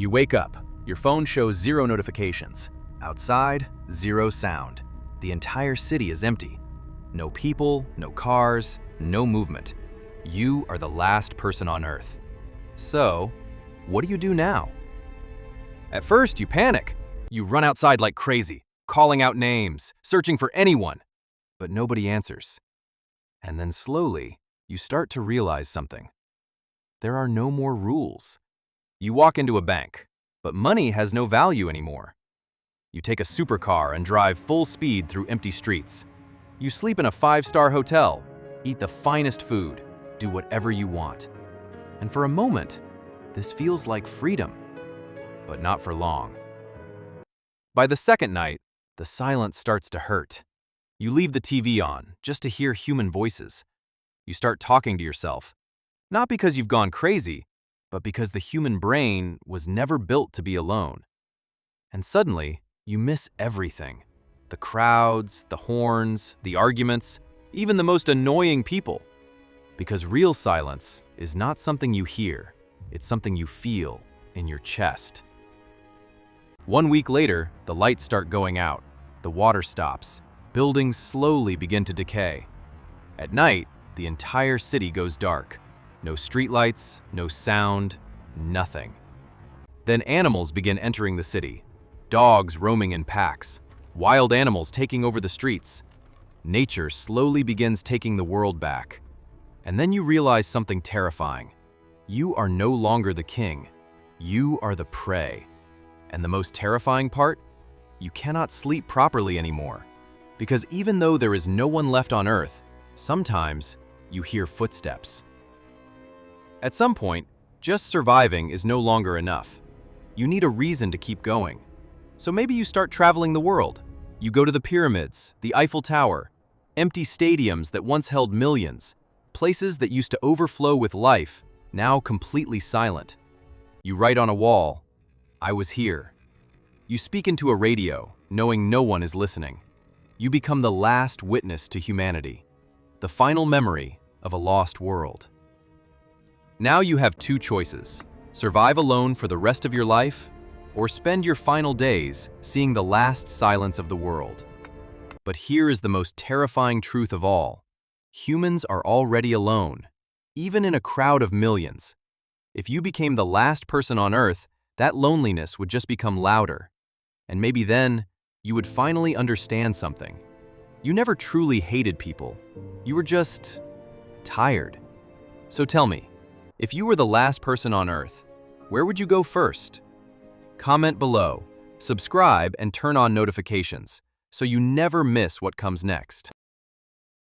You wake up. Your phone shows 0 notifications. Outside, 0 sound. The entire city is empty. No people, no cars, no movement. You are the last person on Earth. So, what do you do now? At first, you panic. You run outside like crazy, calling out names, searching for anyone. But nobody answers. And then slowly, you start to realize something. There are no more rules. You walk into a bank, but money has no value anymore. You take a supercar and drive full speed through empty streets. You sleep in a 5-star hotel, eat the finest food, do whatever you want. And for a moment, this feels like freedom, but not for long. By the second night, the silence starts to hurt. You leave the TV on just to hear human voices. You start talking to yourself, not because you've gone crazy, but because the human brain was never built to be alone. And suddenly, you miss everything. The crowds, the horns, the arguments, even the most annoying people. Because real silence is not something you hear, it's something you feel in your chest. 1 week later, the lights start going out, the water stops, buildings slowly begin to decay. At night, the entire city goes dark. No streetlights, no sound, nothing. Then animals begin entering the city. Dogs roaming in packs, wild animals taking over the streets. Nature slowly begins taking the world back. And then you realize something terrifying. You are no longer the king. You are the prey. And the most terrifying part? You cannot sleep properly anymore. Because even though there is no one left on Earth, sometimes you hear footsteps. At some point, just surviving is no longer enough. You need a reason to keep going. So maybe you start traveling the world. You go to the pyramids, the Eiffel Tower, empty stadiums that once held millions, places that used to overflow with life, now completely silent. You write on a wall, "I was here." You speak into a radio, knowing no one is listening. You become the last witness to humanity, the final memory of a lost world. Now you have 2 choices: survive alone for the rest of your life, or spend your final days seeing the last silence of the world. But here is the most terrifying truth of all. Humans are already alone, even in a crowd of millions. If you became the last person on Earth, that loneliness would just become louder. And maybe then, you would finally understand something. You never truly hated people. You were just tired. So tell me, if you were the last person on Earth, where would you go first? Comment below, subscribe, and turn on notifications so you never miss what comes next.